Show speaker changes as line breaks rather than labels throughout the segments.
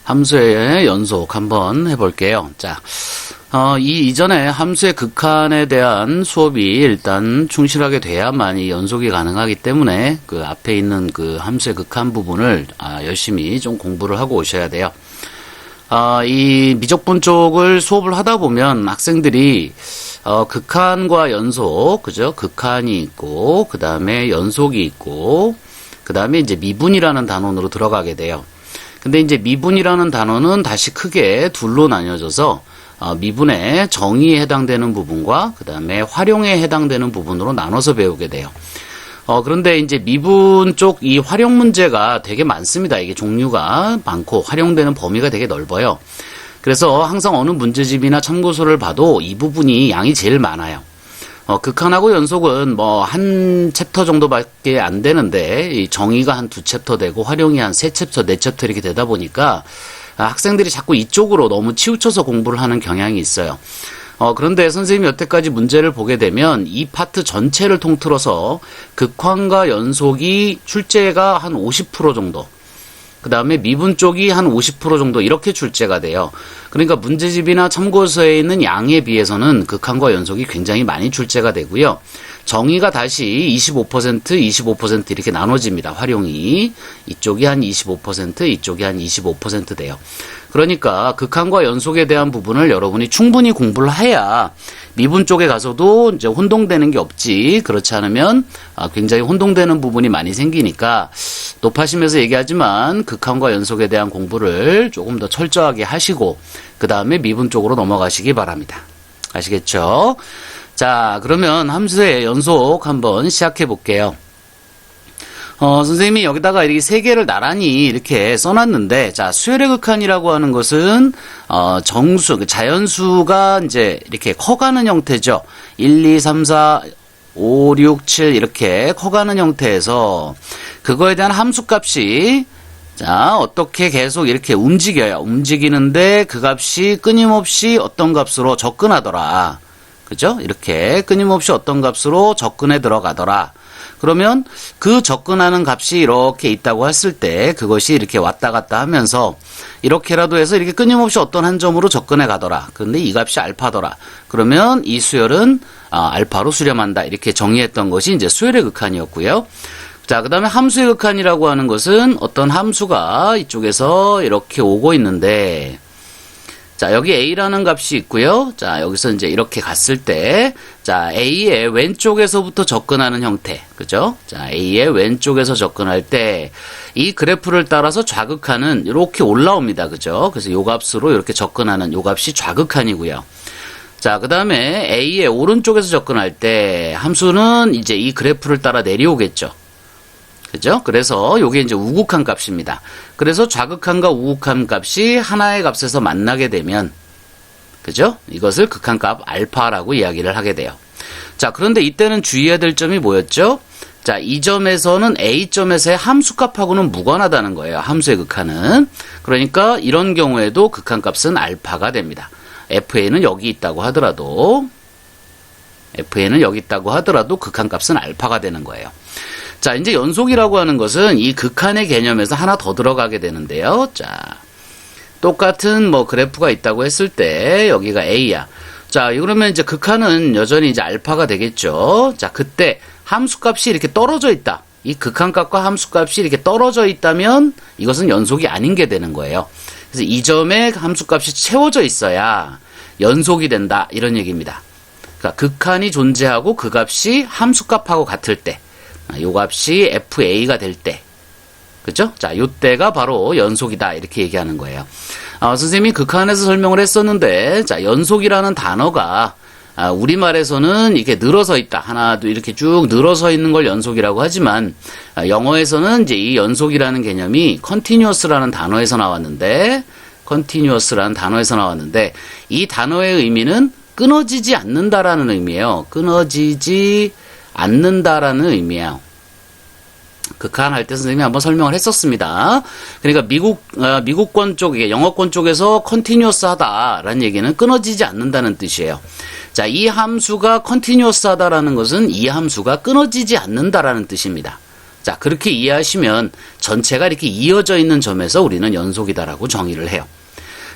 함수의 연속 한번 해볼게요. 자, 이전에 함수의 극한에 대한 수업이 일단 충실하게 돼야만 이 연속이 가능하기 때문에 그 앞에 있는 그 함수의 극한 부분을 열심히 좀 공부를 하고 오셔야 돼요. 이 미적분 쪽을 수업을 하다 보면 학생들이 극한과 연속, 그죠? 극한이 있고, 그 다음에 연속이 있고, 그 다음에 이제 미분이라는 단원으로 들어가게 돼요. 근데 이제 미분이라는 단어는 다시 크게 둘로 나뉘어져서 미분의 정의에 해당되는 부분과 그 다음에 활용에 해당되는 부분으로 나눠서 배우게 돼요. 그런데 이제 미분 쪽 이 활용 문제가 되게 많습니다. 이게 종류가 많고 활용되는 범위가 되게 넓어요. 그래서 항상 어느 문제집이나 참고서를 봐도 이 부분이 양이 제일 많아요. 극한하고 연속은 뭐 한 챕터 정도밖에 안 되는데 이 정의가 한 2챕터 되고 활용이 한 3챕터, 4챕터 이렇게 되다 보니까 학생들이 자꾸 이쪽으로 너무 치우쳐서 공부를 하는 경향이 있어요. 그런데 선생님이 여태까지 문제를 보게 되면 이 파트 전체를 통틀어서 극한과 연속이 출제가 한 50% 정도, 그 다음에 미분 쪽이 한 50% 정도 이렇게 출제가 돼요. 그러니까 문제집이나 참고서에 있는 양에 비해서는 극한과 연속이 굉장히 많이 출제가 되고요. 정의가 다시 25%, 25% 이렇게 나눠집니다. 활용이. 이쪽이 한 25%, 이쪽이 한 25% 돼요. 그러니까 극한과 연속에 대한 부분을 여러분이 충분히 공부를 해야 미분 쪽에 가서도 이제 혼동되는 게 없지. 그렇지 않으면 굉장히 혼동되는 부분이 많이 생기니까 높아심에서 얘기하지만 극한과 연속에 대한 공부를 조금 더 철저하게 하시고 그 다음에 미분 쪽으로 넘어가시기 바랍니다. 아시겠죠? 자, 그러면 함수의 연속 한번 시작해 볼게요. 선생님이 여기다가 이렇게 3개를 나란히 이렇게 써놨는데, 자, 수열의 극한이라고 하는 것은, 정수, 자연수가 이제 이렇게 커가는 형태죠. 1, 2, 3, 4, 5, 6, 7 이렇게 커가는 형태에서, 그거에 대한 함수값이, 자, 어떻게 계속 이렇게 움직여요. 움직이는데 그 값이 끊임없이 어떤 값으로 접근하더라. 그죠? 이렇게 끊임없이 어떤 값으로 접근해 들어가더라. 그러면 그 접근하는 값이 이렇게 있다고 했을 때 그것이 이렇게 왔다 갔다 하면서 이렇게라도 해서 이렇게 끊임없이 어떤 한 점으로 접근해 가더라. 그런데 이 값이 알파더라. 그러면 이 수열은 알파로 수렴한다. 이렇게 정의했던 것이 이제 수열의 극한이었고요. 자, 그 다음에 함수의 극한이라고 하는 것은 어떤 함수가 이쪽에서 이렇게 오고 있는데, 자, 여기 a라는 값이 있고요. 자, 여기서 이제 이렇게 갔을 때, 자, a의 왼쪽에서부터 접근하는 형태. 그죠? 자, a의 왼쪽에서 접근할 때, 이 그래프를 따라서 좌극한은 이렇게 올라옵니다. 그죠? 그래서 요 값으로 이렇게 접근하는 요 값이 좌극한이고요. 자, 그 다음에 a의 오른쪽에서 접근할 때, 함수는 이제 이 그래프를 따라 내려오겠죠. 그죠? 그래서 요게 이제 우극한 값입니다. 그래서 좌극한과 우극한 값이 하나의 값에서 만나게 되면, 그죠? 이것을 극한값 알파라고 이야기를 하게 돼요. 자, 그런데 이때는 주의해야 될 점이 뭐였죠? 자, 이 점에서는 A점에서의 함수값하고는 무관하다는 거예요. 함수의 극한은. 그러니까 이런 경우에도 극한값은 알파가 됩니다. FA는 여기 있다고 하더라도, 극한값은 알파가 되는 거예요. 자, 이제 연속이라고 하는 것은 이 극한의 개념에서 하나 더 들어가게 되는데요. 자, 똑같은 뭐 그래프가 있다고 했을 때 여기가 A야. 자, 그러면 이제 극한은 여전히 이제 알파가 되겠죠. 자, 그때 함수값이 이렇게 떨어져 있다. 이 극한값과 함수값이 이렇게 떨어져 있다면 이것은 연속이 아닌 게 되는 거예요. 그래서 이 점에 함수값이 채워져 있어야 연속이 된다. 이런 얘기입니다. 그러니까 극한이 존재하고 그 값이 함수값하고 같을 때, 요 값이 FA가 될 때, 그죠? 자, 요때가 바로 연속이다. 이렇게 얘기하는 거예요. 선생님이 극한에서 설명을 했었는데, 자, 연속이라는 단어가, 우리말에서는 이렇게 늘어서 있다. 하나도 이렇게 쭉 늘어서 있는 걸 연속이라고 하지만, 영어에서는 이제 이 연속이라는 개념이 continuous라는 단어에서 나왔는데, 이 단어의 의미는 끊어지지 않는다라는 의미예요. 끊어지지 않는다라는 의미예요. 극한할 때 선생님이 한번 설명을 했었습니다. 그러니까 미국권 쪽에, 영어권 쪽에서 continuous 하다라는 얘기는 끊어지지 않는다는 뜻이에요. 자, 이 함수가 continuous 하다라는 것은 이 함수가 끊어지지 않는다라는 뜻입니다. 자, 그렇게 이해하시면 전체가 이렇게 이어져 있는 점에서 우리는 연속이다라고 정의를 해요.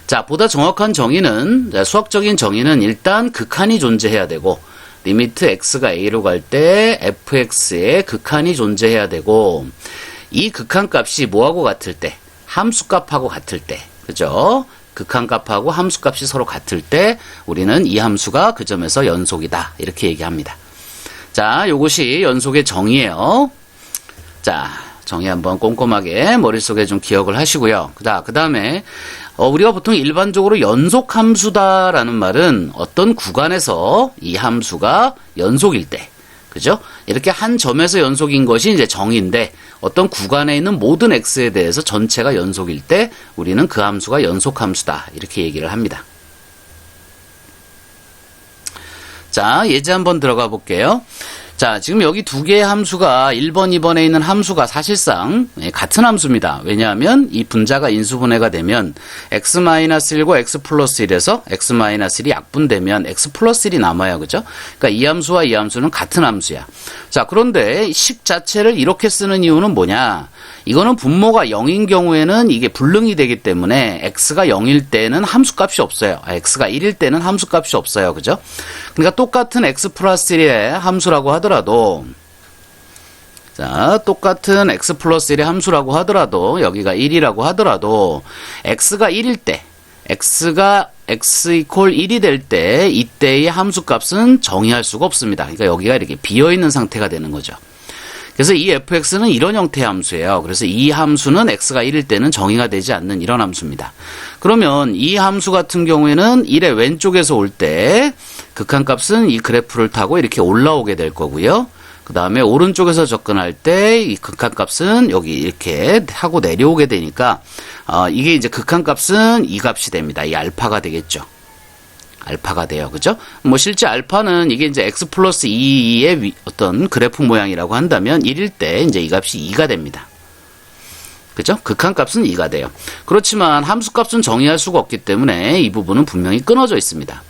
자, 보다 정확한 정의는, 수학적인 정의는 일단 극한이 존재해야 되고, 리미트 x가 a로 갈 때 fx의 극한이 존재해야 되고, 이 극한값이 뭐하고 같을 때? 함수값하고 같을 때. 그죠? 극한값하고 함수값이 서로 같을 때 우리는 이 함수가 그 점에서 연속이다. 이렇게 얘기합니다. 자, 요것이 연속의 정의예요. 자, 정의 한번 꼼꼼하게 머릿속에 좀 기억을 하시고요. 그 다음에 우리가 보통 일반적으로 연속함수다라는 말은 어떤 구간에서 이 함수가 연속일 때, 그죠? 이렇게 한 점에서 연속인 것이 이제 정의인데, 어떤 구간에 있는 모든 x에 대해서 전체가 연속일 때 우리는 그 함수가 연속함수다. 이렇게 얘기를 합니다. 자, 예제 한번 들어가 볼게요. 자, 지금 여기 두 개의 함수가 1번, 2번에 있는 함수가 사실상 같은 함수입니다. 왜냐하면 이 분자가 인수분해가 되면 x-1과 x 플러스 1에서 x-1이 약분되면 x 플러스 1이 남아요. 그죠? 그러니까 이 함수와 이 함수는 같은 함수야. 자, 그런데 식 자체를 이렇게 쓰는 이유는 뭐냐? 이거는 분모가 0인 경우에는 이게 불능이 되기 때문에 x가 0일 때는 함수값이 없어요. x가 1일 때는 함수값이 없어요. 그죠? 그러니까 똑같은 x 플러스 1의 함수라고 하더라도, 자, 똑같은 x 플러스 1의 함수라고 하더라도, 여기가 1이라고 하더라도, x가 1일 때, x가 x 이퀄 1이 될 때, 이때의 함수값은 정의할 수가 없습니다. 그러니까 여기가 이렇게 비어있는 상태가 되는 거죠. 그래서 이 fx는 이런 형태의 함수예요. 그래서 이 함수는 x가 1일 때는 정의가 되지 않는 이런 함수입니다. 그러면 이 함수 같은 경우에는 1의 왼쪽에서 올 때 극한값은 이 그래프를 타고 이렇게 올라오게 될 거고요. 그 다음에 오른쪽에서 접근할 때 이 극한값은 여기 이렇게 하고 내려오게 되니까 이게 이제 극한값은 이 값이 됩니다. 이 알파가 되겠죠. 알파가 돼요. 그죠? 뭐 실제 알파는 이게 이제 x 플러스 2의 어떤 그래프 모양이라고 한다면 1일 때 이제 이 값이 2가 됩니다. 그죠? 극한값은 2가 돼요. 그렇지만 함수값은 정의할 수가 없기 때문에 이 부분은 분명히 끊어져 있습니다.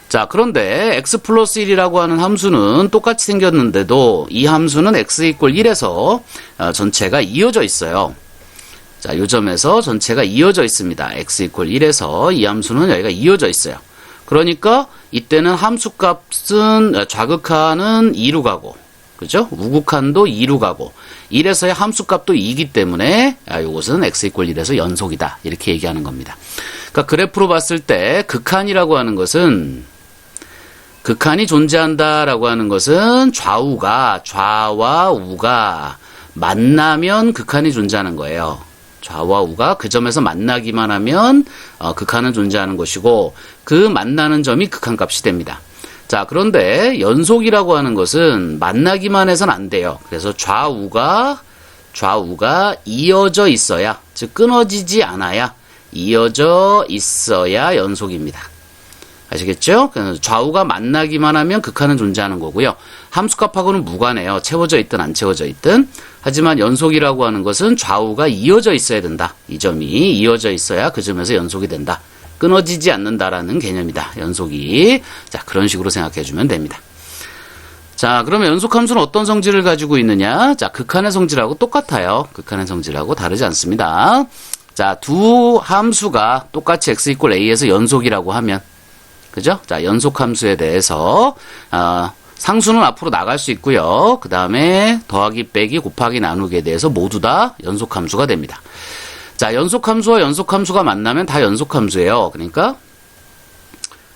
자, 그런데 x 플러스 1이라고 하는 함수는 똑같이 생겼는데도 이 함수는 x 이퀄 1에서 전체가 이어져 있어요. 자, 요 점에서 전체가 이어져 있습니다. x 이퀄 1에서 이 함수는 여기가 이어져 있어요. 그러니까 이때는 함수값은 좌극한은 2로 가고, 그죠? 우극한도 2로 가고, 1에서의 함수값도 2이기 때문에 이것은 x 이퀄 1에서 연속이다. 이렇게 얘기하는 겁니다. 그러니까 그래프로 봤을 때 극한이라고 하는 것은, 극한이 존재한다라고 하는 것은 좌와 우가 만나면 극한이 존재하는 거예요. 좌와 우가 그 점에서 만나기만 하면 극한은 존재하는 것이고, 그 만나는 점이 극한값이 됩니다. 자, 그런데 연속이라고 하는 것은 만나기만 해서는 안 돼요. 그래서 좌우가 이어져 있어야, 즉 끊어지지 않아야, 이어져 있어야 연속입니다. 아시겠죠? 좌우가 만나기만 하면 극한은 존재하는 거고요. 함수값하고는 무관해요. 채워져 있든 안 채워져 있든. 하지만 연속이라고 하는 것은 좌우가 이어져 있어야 된다. 이 점이 이어져 있어야 그 점에서 연속이 된다. 끊어지지 않는다라는 개념이다. 연속이. 자, 그런 식으로 생각해 주면 됩니다. 자, 그러면 연속함수는 어떤 성질을 가지고 있느냐? 자, 극한의 성질하고 똑같아요. 극한의 성질하고 다르지 않습니다. 자, 두 함수가 똑같이 x 이퀄 a에서 연속이라고 하면, 그죠? 자, 연속함수에 대해서 상수는 앞으로 나갈 수 있고요. 그 다음에 더하기, 빼기, 곱하기, 나누기에 대해서 모두 다 연속함수가 됩니다. 자, 연속함수와 연속함수가 만나면 다 연속함수예요. 그러니까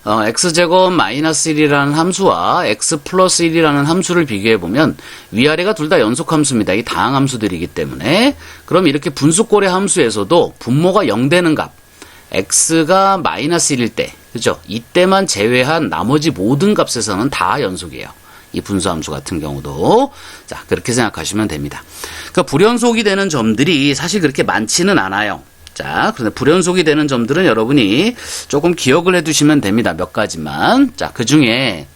x제곱 마이너스 1이라는 함수와 x 플러스 1이라는 함수를 비교해보면 위아래가 둘 다 연속함수입니다. 이 다항함수들이기 때문에. 그럼 이렇게 분수꼴의 함수에서도 분모가 0 되는 값, x가 마이너스 1일 때, 그죠? 이때만 제외한 나머지 모든 값에서는 다 연속이에요. 이 분수함수 같은 경우도. 자, 그렇게 생각하시면 됩니다. 그러니까 불연속이 되는 점들이 사실 그렇게 많지는 않아요. 자, 그런데 불연속이 되는 점들은 여러분이 조금 기억을 해두시면 됩니다. 몇 가지만. 자, 그 중에,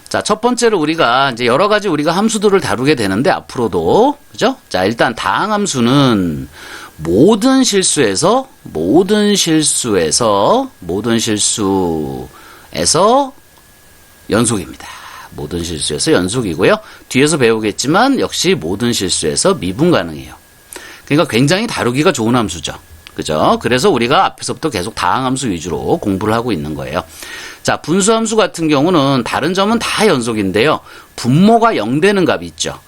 자, 첫 번째로 우리가 이제 여러 가지 우리가 함수들을 다루게 되는데 앞으로도, 그죠? 자, 일단 다항함수는 모든 실수에서 연속입니다. 모든 실수에서 연속이고요. 뒤에서 배우겠지만 역시 모든 실수에서 미분 가능해요. 그러니까 굉장히 다루기가 좋은 함수죠. 그죠? 그래서 우리가 앞에서부터 계속 다항함수 위주로 공부를 하고 있는 거예요. 자, 분수함수 같은 경우는 다른 점은 다 연속인데요. 분모가 0 되는 값이 있죠.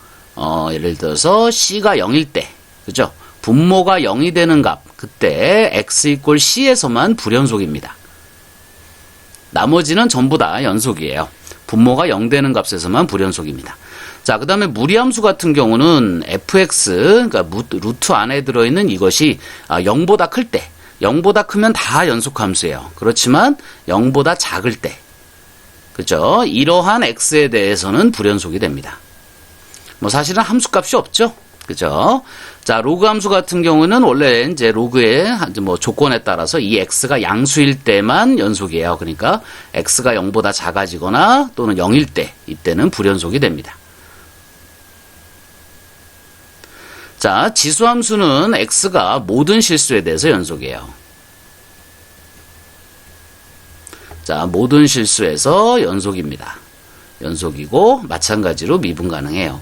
예를 들어서 C가 0일 때, 그죠? 분모가 0이 되는 값, 그때 x = C에서만 불연속입니다. 나머지는 전부 다 연속이에요. 분모가 0 되는 값에서만 불연속입니다. 자, 그 다음에 무리함수 같은 경우는 fx, 그러니까 루트 안에 들어있는 이것이 0보다 클 때, 0보다 크면 다 연속함수예요. 그렇지만 0보다 작을 때, 그죠? 이러한 x에 대해서는 불연속이 됩니다. 뭐 사실은 함수값이 없죠. 그죠? 자, 로그 함수 같은 경우는 원래 이제 로그의 뭐 조건에 따라서 이 x가 양수일 때만 연속이에요. 그러니까 x가 0보다 작아지거나 또는 0일 때, 이때는 불연속이 됩니다. 자, 지수함수는 x가 모든 실수에 대해서 연속이에요. 자, 모든 실수에서 연속입니다. 연속이고 마찬가지로 미분 가능해요.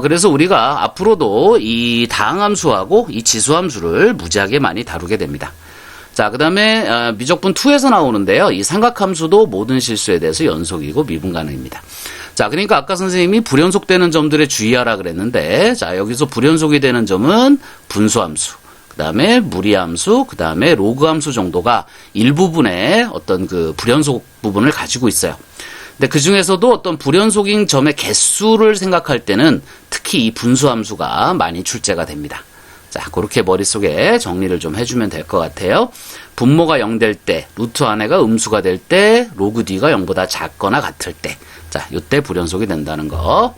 그래서 우리가 앞으로도 이 다항함수하고 이 지수함수를 무지하게 많이 다루게 됩니다. 자, 그 다음에 미적분 2에서 나오는데요. 이 삼각함수도 모든 실수에 대해서 연속이고 미분 가능입니다. 자, 그러니까 아까 선생님이 불연속되는 점들에 주의하라 그랬는데, 자, 여기서 불연속이 되는 점은 분수함수, 그 다음에 무리함수, 그 다음에 로그함수 정도가 일부분의 어떤 그 불연속 부분을 가지고 있어요. 근데 그 중에서도 어떤 불연속인 점의 개수를 생각할 때는 특히 이 분수함수가 많이 출제가 됩니다. 자, 그렇게 머릿속에 정리를 좀 해주면 될 것 같아요. 분모가 0 될 때, 루트 안에가 음수가 될 때, 로그 D가 0보다 작거나 같을 때, 자, 이때 불연속이 된다는 거.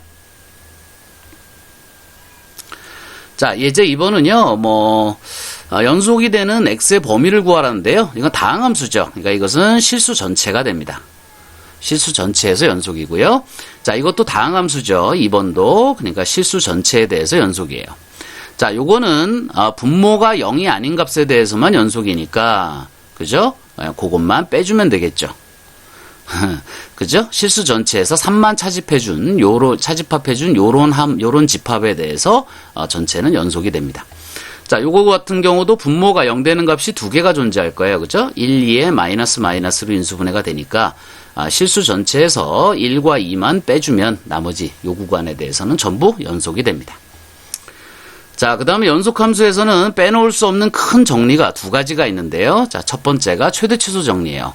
자, 이제 이번은요, 연속이 되는 x의 범위를 구하라는데요. 이건 다항함수죠. 그러니까 이것은 실수 전체가 됩니다. 실수 전체에서 연속이고요. 자, 이것도 다항함수죠. 2번도. 그러니까 실수 전체에 대해서 연속이에요. 자, 요거는 분모가 0이 아닌 값에 대해서만 연속이니까, 그죠? 그것만 빼주면 되겠죠. 그죠? 실수 전체에서 3만 차집합해준 요런 집합에 대해서 전체는 연속이 됩니다. 자, 요거 같은 경우도 분모가 0 되는 값이 두 개가 존재할 거예요. 그죠? 1, 2에 마이너스로 인수분해가 되니까 실수 전체에서 1과 2만 빼주면 나머지 요 구간에 대해서는 전부 연속이 됩니다. 자, 그 다음에 연속함수에서는 빼놓을 수 없는 큰 정리가 두 가지가 있는데요. 자, 첫 번째가 최대최소 정리예요.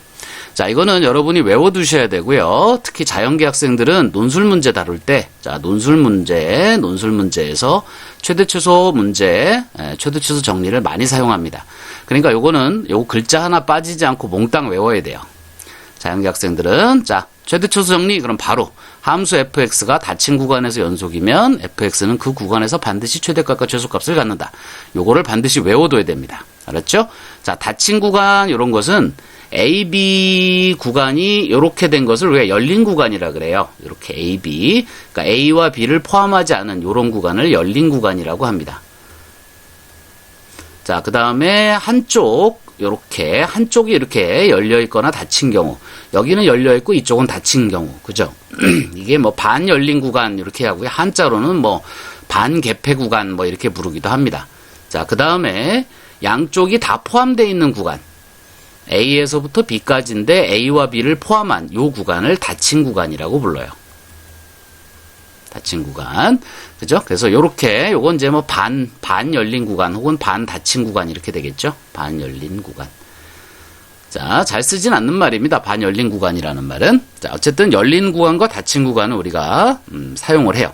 자, 이거는 여러분이 외워두셔야 되고요. 특히 자연계 학생들은 논술 문제 다룰 때, 자, 논술 문제에서 최대최소 정리를 많이 사용합니다. 그러니까 요거는 요 글자 하나 빠지지 않고 몽땅 외워야 돼요. 자연계 학생들은, 자, 최대최소 정리, 그럼 바로 함수 fx가 닫힌 구간에서 연속이면 fx는 그 구간에서 반드시 최대값과 최소값을 갖는다. 요거를 반드시 외워둬야 됩니다. 알았죠? 자, 닫힌 구간, 요런 것은 A, B 구간이 요렇게 된 것을 우리가 열린 구간이라 그래요. 이렇게 A, B. 그러니까 A와 B를 포함하지 않은 요런 구간을 열린 구간이라고 합니다. 자, 그 다음에 한쪽이 이렇게 열려 있거나 닫힌 경우, 여기는 열려 있고 이쪽은 닫힌 경우, 그죠? 이게 뭐 반 열린 구간 이렇게 하고요. 한자로는 뭐 반 개폐 구간 뭐 이렇게 부르기도 합니다. 자, 그 다음에 양쪽이 다 포함되어 있는 구간, A에서부터 B까지인데 A와 B를 포함한 요 구간을 닫힌 구간이라고 불러요. 닫힌 구간. 그죠? 그래서 요렇게, 요건 이제 뭐 반 열린 구간 혹은 반 닫힌 구간 이렇게 되겠죠? 반 열린 구간. 자, 잘 쓰진 않는 말입니다. 반 열린 구간이라는 말은. 자, 어쨌든 열린 구간과 닫힌 구간은 우리가, 사용을 해요.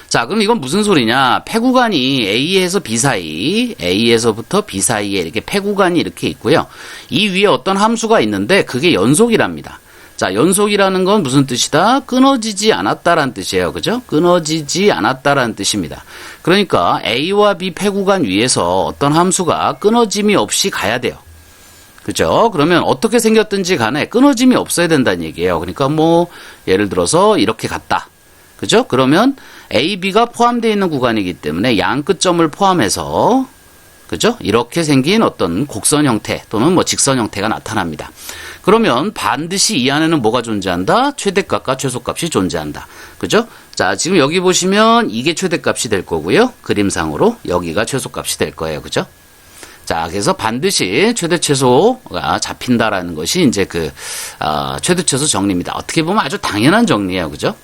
자, 그럼 이건 무슨 소리냐? 폐구간이 A에서 B 사이, A에서부터 B 사이에 이렇게 폐구간이 이렇게 있고요. 이 위에 어떤 함수가 있는데 그게 연속이랍니다. 자, 연속이라는 건 무슨 뜻이다? 끊어지지 않았다라는 뜻이에요. 그죠? 끊어지지 않았다라는 뜻입니다. 그러니까 A와 B 폐구간 위에서 어떤 함수가 끊어짐이 없이 가야 돼요. 그죠? 그러면 어떻게 생겼든지 간에 끊어짐이 없어야 된다는 얘기예요. 그러니까 뭐 예를 들어서 이렇게 갔다. 그죠? 그러면 A, B가 포함되어 있는 구간이기 때문에 양 끝점을 포함해서 그죠? 이렇게 생긴 어떤 곡선 형태 또는 뭐 직선 형태가 나타납니다. 그러면 반드시 이 안에는 뭐가 존재한다? 최대값과 최소값이 존재한다. 그죠? 자, 지금 여기 보시면 이게 최대값이 될 거고요. 그림상으로 여기가 최소값이 될 거예요. 그죠? 자, 그래서 반드시 최대 최소가 잡힌다라는 것이 이제 최대 최소 정리입니다. 어떻게 보면 아주 당연한 정리예요. 그죠?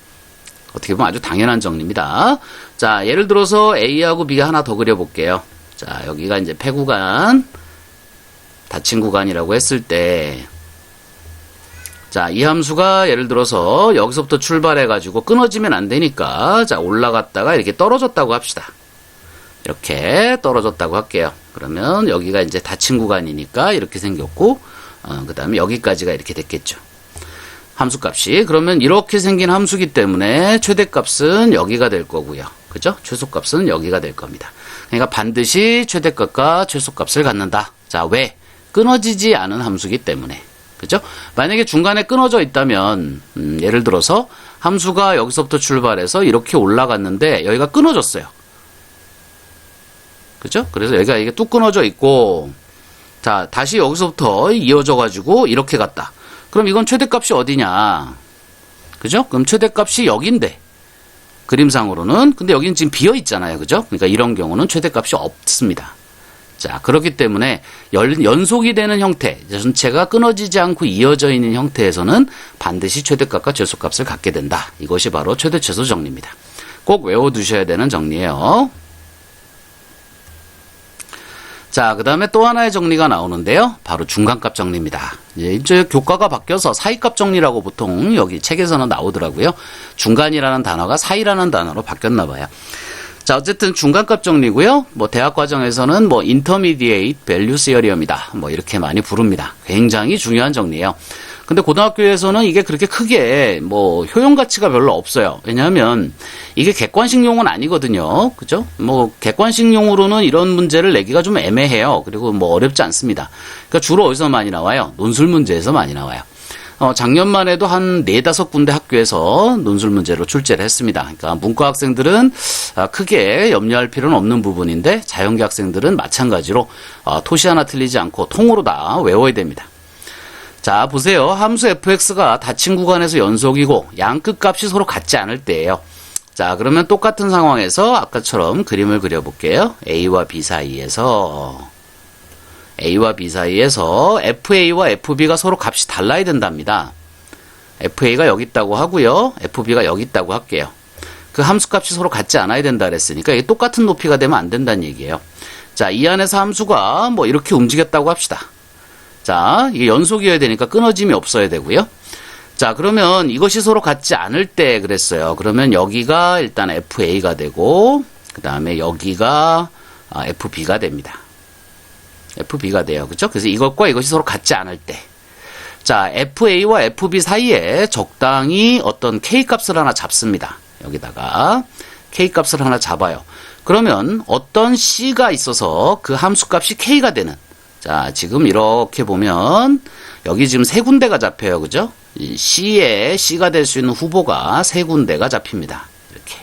어떻게 보면 아주 당연한 정리입니다. 자, 예를 들어서 A하고 B가 하나 더 그려볼게요. 자, 여기가 이제 폐구간, 닫힌 구간이라고 했을 때, 자, 이 함수가 예를 들어서 여기서부터 출발해가지고 끊어지면 안 되니까, 자, 올라갔다가 이렇게 떨어졌다고 합시다. 이렇게 떨어졌다고 할게요. 그러면 여기가 이제 닫힌 구간이니까 이렇게 생겼고, 그 다음에 여기까지가 이렇게 됐겠죠. 함수값이. 그러면 이렇게 생긴 함수기 때문에 최대값은 여기가 될 거고요. 그죠? 최소값은 여기가 될 겁니다. 그러니까 반드시 최대값과 최소값을 갖는다. 자, 왜? 끊어지지 않은 함수기 때문에. 그죠? 만약에 중간에 끊어져 있다면, 예를 들어서 함수가 여기서부터 출발해서 이렇게 올라갔는데 여기가 끊어졌어요. 그죠? 그래서 여기가 이게 뚝 끊어져 있고, 자, 다시 여기서부터 이어져가지고 이렇게 갔다. 그럼 이건 최대값이 어디냐? 그죠? 그럼 최대값이 여기인데. 그림상으로는. 근데 여기는 지금 비어 있잖아요. 그죠? 그러니까 이런 경우는 최대값이 없습니다. 자, 그렇기 때문에 연속이 되는 형태, 전체가 끊어지지 않고 이어져 있는 형태에서는 반드시 최대값과 최소값을 갖게 된다. 이것이 바로 최대 최소 정리입니다. 꼭 외워두셔야 되는 정리예요. 자, 그 다음에 또 하나의 정리가 나오는데요. 바로 중간값 정리입니다. 이제 교과가 바뀌어서 사이값 정리라고 보통 여기 책에서는 나오더라고요. 중간이라는 단어가 사이라는 단어로 바뀌었나 봐요. 자, 어쨌든 중간값 정리고요. 뭐 대학 과정에서는 뭐 intermediate value theorem이다. 뭐 이렇게 많이 부릅니다. 굉장히 중요한 정리예요. 근데 고등학교에서는 이게 그렇게 크게 뭐 효용 가치가 별로 없어요. 왜냐하면 이게 객관식 용어는 아니거든요. 그죠? 뭐 객관식 용어로는 이런 문제를 내기가 좀 애매해요. 그리고 뭐 어렵지 않습니다. 그러니까 주로 어디서 많이 나와요? 논술 문제에서 많이 나와요. 작년만 해도 한 4-5군데 학교에서 논술 문제로 출제를 했습니다. 그러니까 문과 학생들은 크게 염려할 필요는 없는 부분인데 자연계 학생들은 마찬가지로 토시 하나 틀리지 않고 통으로 다 외워야 됩니다. 자, 보세요. 함수 fx가 닫힌 구간에서 연속이고 양 끝값이 서로 같지 않을 때예요. 자, 그러면 똑같은 상황에서 아까처럼 그림을 그려볼게요. A와 B 사이에서 FA와 FB가 서로 값이 달라야 된답니다. FA가 여기 있다고 하고요. FB가 여기 있다고 할게요. 그 함수값이 서로 같지 않아야 된다 그랬으니까 이게 똑같은 높이가 되면 안 된다는 얘기예요. 자, 이 안에서 함수가 뭐 이렇게 움직였다고 합시다. 자, 이게 연속이어야 되니까 끊어짐이 없어야 되고요. 자, 그러면 이것이 서로 같지 않을 때 그랬어요. 그러면 여기가 일단 FA가 되고 그 다음에 여기가 FB가 됩니다. FB가 돼요. 그렇죠? 그래서 이것과 이것이 서로 같지 않을 때. 자, FA와 FB 사이에 적당히 어떤 K값을 하나 잡습니다. 여기다가 K값을 하나 잡아요. 그러면 어떤 C가 있어서 그 함수값이 K가 되는. 자, 지금 이렇게 보면 여기 지금 3군데가 잡혀요. 그죠? 이 C에 C가 될 수 있는 후보가 3군데가 잡힙니다. 이렇게.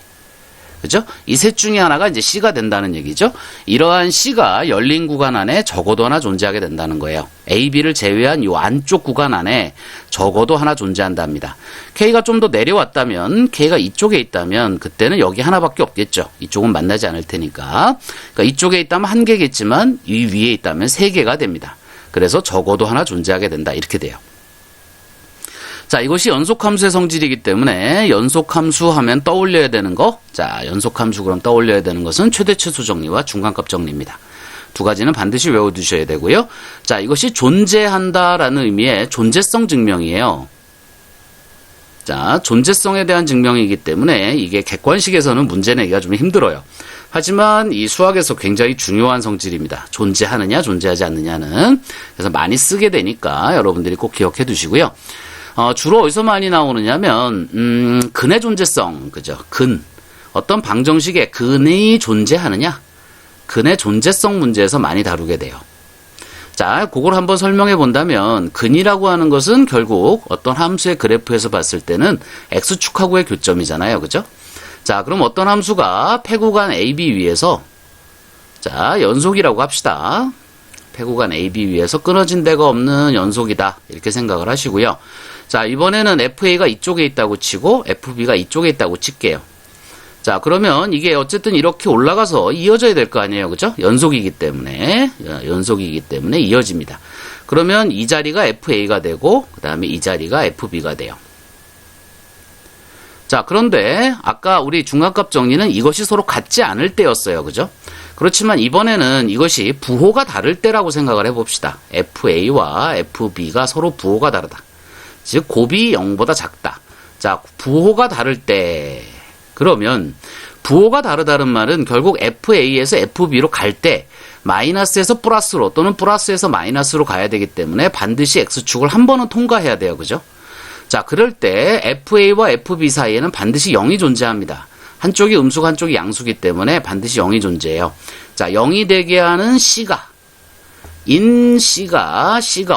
그죠? 이 셋 중에 하나가 이제 C가 된다는 얘기죠. 이러한 C가 열린 구간 안에 적어도 하나 존재하게 된다는 거예요. A, B를 제외한 이 안쪽 구간 안에 적어도 하나 존재한답니다. K가 좀 더 내려왔다면, K가 이쪽에 있다면 그때는 여기 하나밖에 없겠죠. 이쪽은 만나지 않을 테니까. 그러니까 이쪽에 있다면 1개겠지만 이 위에 있다면 3개가 됩니다. 그래서 적어도 하나 존재하게 된다. 이렇게 돼요. 자, 이것이 연속함수의 성질이기 때문에 연속함수 하면 떠올려야 되는 거. 자, 연속함수 그럼 떠올려야 되는 것은 최대 최소 정리와 중간값 정리입니다. 두 가지는 반드시 외워두셔야 되고요. 자, 이것이 존재한다라는 의미의 존재성 증명이에요. 자, 존재성에 대한 증명이기 때문에 이게 객관식에서는 문제 내기가 좀 힘들어요. 하지만 이 수학에서 굉장히 중요한 성질입니다. 존재하느냐 존재하지 않느냐는. 그래서 많이 쓰게 되니까 여러분들이 꼭 기억해 두시고요. 주로 어디서 많이 나오느냐면 근의 존재성, 그죠? 근. 어떤 방정식에 근이 존재하느냐? 근의 존재성 문제에서 많이 다루게 돼요. 자, 그걸 한번 설명해 본다면 근이라고 하는 것은 결국 어떤 함수의 그래프에서 봤을 때는 x축하고의 교점이잖아요. 그죠? 자, 그럼 어떤 함수가 폐구간 AB 위에서 자, 연속이라고 합시다. 배구간 AB 위에서 끊어진 데가 없는 연속이다. 이렇게 생각을 하시고요. 자, 이번에는 FA가 이쪽에 있다고 치고 FB가 이쪽에 있다고 칠게요. 자, 그러면 이게 어쨌든 이렇게 올라가서 이어져야 될 거 아니에요. 그죠? 연속이기 때문에 이어집니다. 그러면 이 자리가 FA가 되고 그 다음에 이 자리가 FB가 돼요. 자, 그런데 아까 우리 중간값 정리는 이것이 서로 같지 않을 때였어요. 그죠? 그렇지만 이번에는 이것이 부호가 다를 때라고 생각을 해봅시다. FA와 FB가 서로 부호가 다르다. 즉 곱이 0보다 작다. 자, 부호가 다를 때 그러면 부호가 다르다는 말은 결국 FA에서 FB로 갈 때 마이너스에서 플러스로 또는 플러스에서 마이너스로 가야 되기 때문에 반드시 X축을 한 번은 통과해야 돼요. 그죠? 자, 그럴 때 FA와 FB 사이에는 반드시 0이 존재합니다. 한쪽이 음수, 한쪽이 양수기 때문에 반드시 0이 존재해요. 자, 0이 되게 하는 C가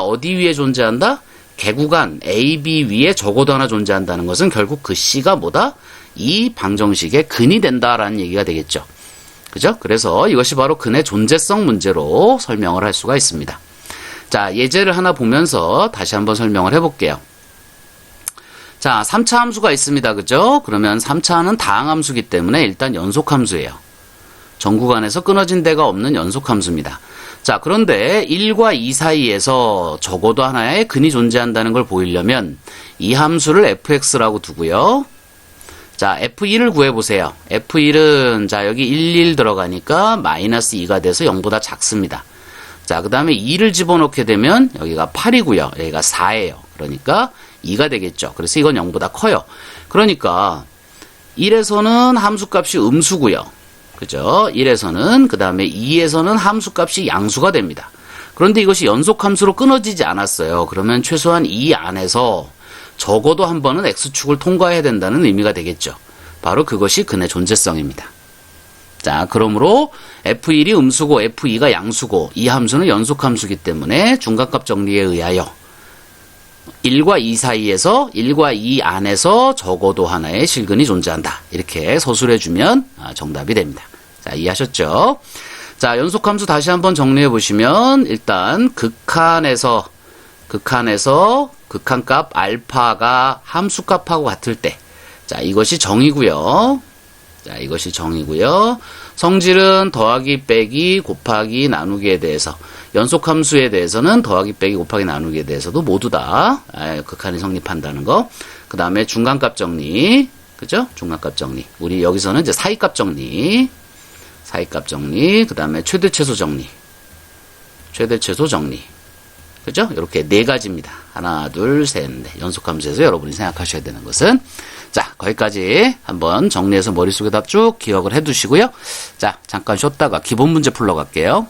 어디 위에 존재한다? 개구간 AB 위에 적어도 하나 존재한다는 것은 결국 그 C가 뭐다? 이 방정식의 근이 된다라는 얘기가 되겠죠. 그죠? 그래서 이것이 바로 근의 존재성 문제로 설명을 할 수가 있습니다. 자, 예제를 하나 보면서 다시 한번 설명을 해볼게요. 자, 3차 함수가 있습니다. 그죠? 그러면 3차는 다항함수이기 때문에 일단 연속함수예요. 정구간에서 끊어진 데가 없는 연속함수입니다. 자, 그런데 1과 2 사이에서 적어도 하나의 근이 존재한다는 걸 보이려면 이 함수를 fx라고 두고요. 자, f1을 구해보세요. f1은 자 여기 11 들어가니까 마이너스 2가 돼서 0보다 작습니다. 자, 그 다음에 2를 집어넣게 되면 여기가 8이고요. 여기가 4예요. 그러니까 2가 되겠죠. 그래서 이건 0보다 커요. 그러니까 1에서는 함수값이 음수고요. 그죠? 1에서는 그 다음에 2에서는 함수값이 양수가 됩니다. 그런데 이것이 연속함수로 끊어지지 않았어요. 그러면 최소한 이 안에서 적어도 한 번은 X축을 통과해야 된다는 의미가 되겠죠. 바로 그것이 근의 존재성입니다. 자, 그러므로 F1이 음수고 F2가 양수고 이 함수는 연속함수이기 때문에 중간값 정리에 의하여 1과 2 사이에서 1과 2 안에서 적어도 하나의 실근이 존재한다. 이렇게 서술해주면 정답이 됩니다. 자, 이해하셨죠? 자, 연속함수 다시 한번 정리해 보시면 일단 극한에서 극한값 알파가 함수값하고 같을 때, 자, 이것이 정이고요. 자, 이것이 정이고요. 성질은 더하기 빼기 곱하기 나누기에 대해서, 연속함수에 대해서는 더하기 빼기 곱하기 나누기에 대해서도 모두 다 극한이 성립한다는 거. 그 다음에 중간값 정리, 그죠? 중간값 정리. 우리 여기서는 이제 사이값 정리, 그 다음에 최대 최소 정리, 그죠? 이렇게 네 가지입니다. 하나, 둘, 셋, 넷. 연속함수에서 여러분이 생각하셔야 되는 것은. 자, 거기까지 한번 정리해서 머릿속에다 쭉 기억을 해 두시고요. 자, 잠깐 쉬었다가 기본 문제 풀러 갈게요.